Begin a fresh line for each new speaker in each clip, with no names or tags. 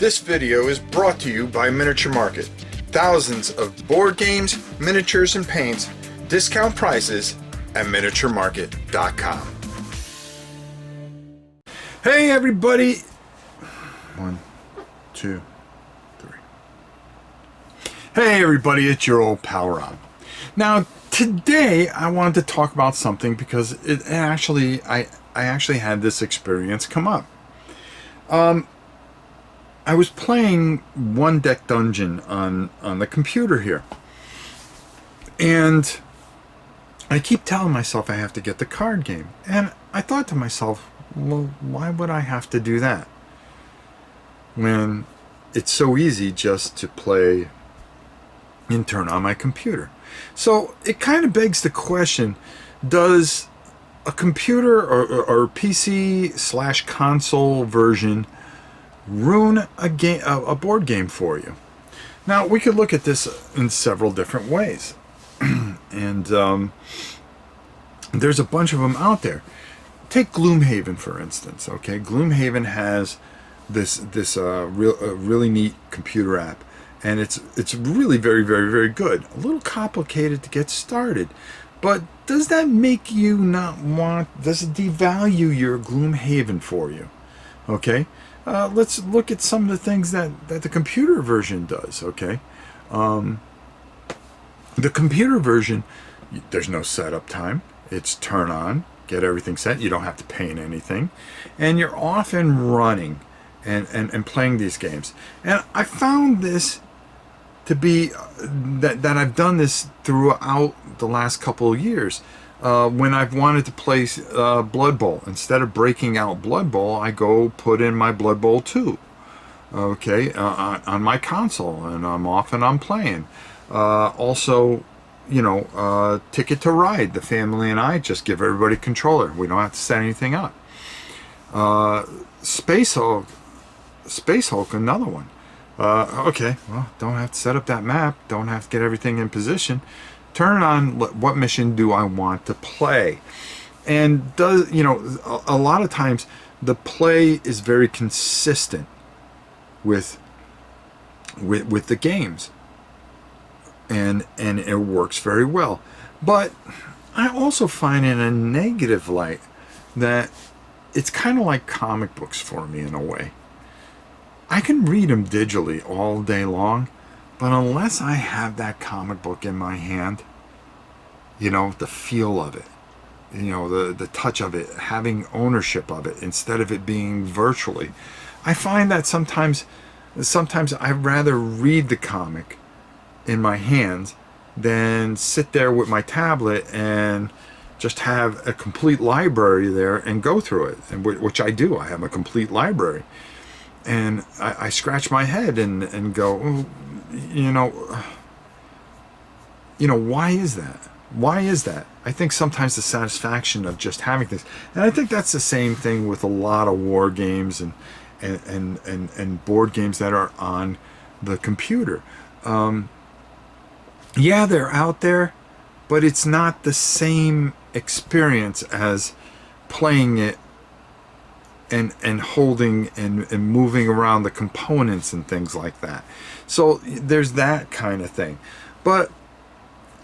This video is brought to you by Miniature Market. Thousands of board games, miniatures, and paints, discount prices at miniaturemarket.com. Hey everybody! 1, 2, 3. Hey everybody, it's your old pal Rob. Now today I wanted to talk about something because I actually had this experience come up. I was playing One Deck Dungeon on the computer here, and I keep telling myself I have to get the card game, and I thought to myself, well, why would I have to do that when it's so easy just to play and turn on my computer? So it kind of begs the question, does a computer or PC / console version ruin a board game for you? Now we could look at this in several different ways, and there's a bunch of them out there. Take Gloomhaven for instance. Okay, Gloomhaven has this really neat computer app, and it's really very good. A little complicated to get started, but does that make you not want? Does it devalue your Gloomhaven for you? Okay. Let's look at some of the things that the computer version does, okay? The computer version, there's no setup time. It's turn on, get everything set. You don't have to paint anything. And you're off and running and playing these games. And I found this to be, that I've done this throughout the last couple of years. When I've wanted to play Blood Bowl, instead of breaking out Blood Bowl, I go put in my Blood Bowl 2, okay, on my console, and I'm off and I'm playing. Also, you know, Ticket to Ride, the family and I just give everybody a controller. We don't have to set anything up. Space Hulk, another one. Okay, well, don't have to set up that map, don't have to get everything in position. Turn on what mission do I want to play, and does, you know, a lot of times the play is very consistent with the games, and it works very well. But I also find in a negative light that it's kind of like comic books for me in a way. I can read them digitally all day long, but unless I have that comic book in my hand, you know, the feel of it, you know, the touch of it, having ownership of it instead of it being virtually, I find that sometimes I'd rather read the comic in my hands than sit there with my tablet and just have a complete library there and go through it, and which I do. I have a complete library, and I scratch my head and go, oh, you know, why is that? Why is that? I think sometimes the satisfaction of just having things, and I think that's the same thing with a lot of war games and board games that are on the computer. Yeah, they're out there, but it's not the same experience as playing it and holding and moving around the components and things like that. So there's that kind of thing. But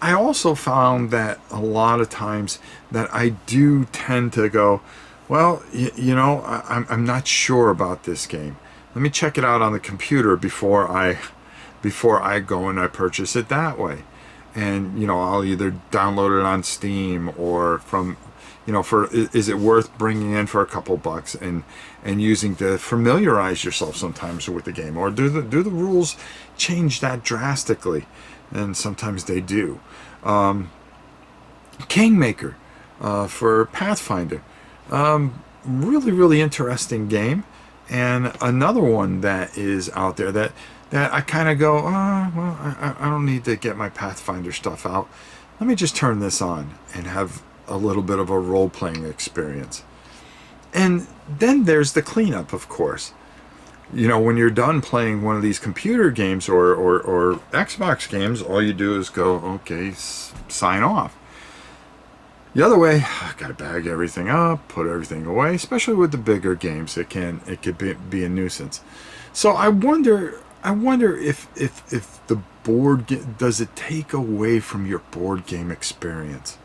I also found that a lot of times that I do tend to go, well, you know, I'm not sure about this game. Let me check it out on the computer before I go and I purchase it that way. And, you know, I'll either download it on Steam or from, you know, is it worth bringing in for a couple bucks and using to familiarize yourself sometimes with the game, or do the rules change that drastically? And sometimes they do. Kingmaker for Pathfinder, really interesting game, and another one that is out there that I kind of go, oh, well, I don't need to get my Pathfinder stuff out. Let me just turn this on and have a little bit of a role-playing experience. And then there's the cleanup, of course. You know, when you're done playing one of these computer games or Xbox games, all you do is go, okay, sign off. The other way, I gotta bag everything up, put everything away, especially with the bigger games. It could be a nuisance. So I wonder if the does it take away from your board game experience?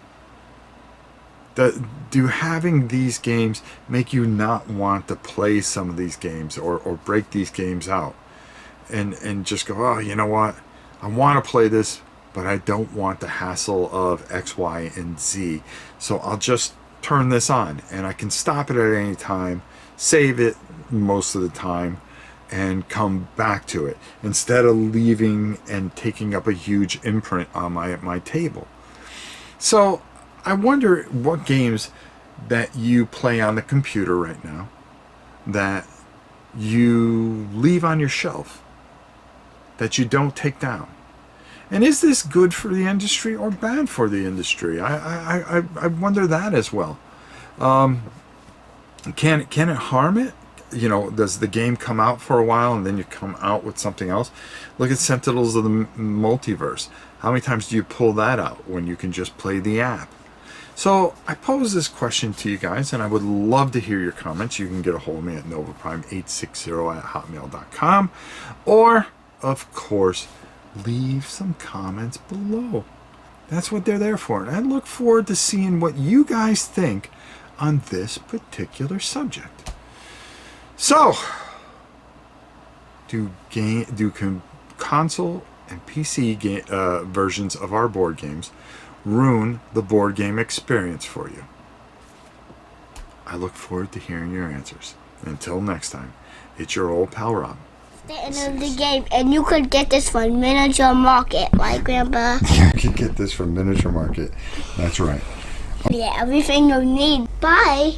Do having these games make you not want to play some of these games, or break these games out and just go, oh, you know what? I want to play this, but I don't want the hassle of X, Y, and Z. So I'll just turn this on, and I can stop it at any time, save it most of the time, and come back to it instead of leaving and taking up a huge imprint on my table. So I wonder what games that you play on the computer right now that you leave on your shelf, that you don't take down. And is this good for the industry or bad for the industry? I wonder that as well. Can it harm it? You know, does the game come out for a while and then you come out with something else? Look at Sentinels of the Multiverse. How many times do you pull that out when you can just play the app? So I pose this question to you guys, and I would love to hear your comments. You can get a hold of me at novaprime860@hotmail.com, or, of course, leave some comments below. That's what they're there for. And I look forward to seeing what you guys think on this particular subject. So, do console and PC versions of our board games ruin the board game experience for you? I look forward to hearing your answers. Until next time, it's your old pal Rob.
The end of the game, and you could get this from Miniature Market, right, Grandpa?
You can get this from Miniature Market. That's right.
Yeah, everything you need. Bye.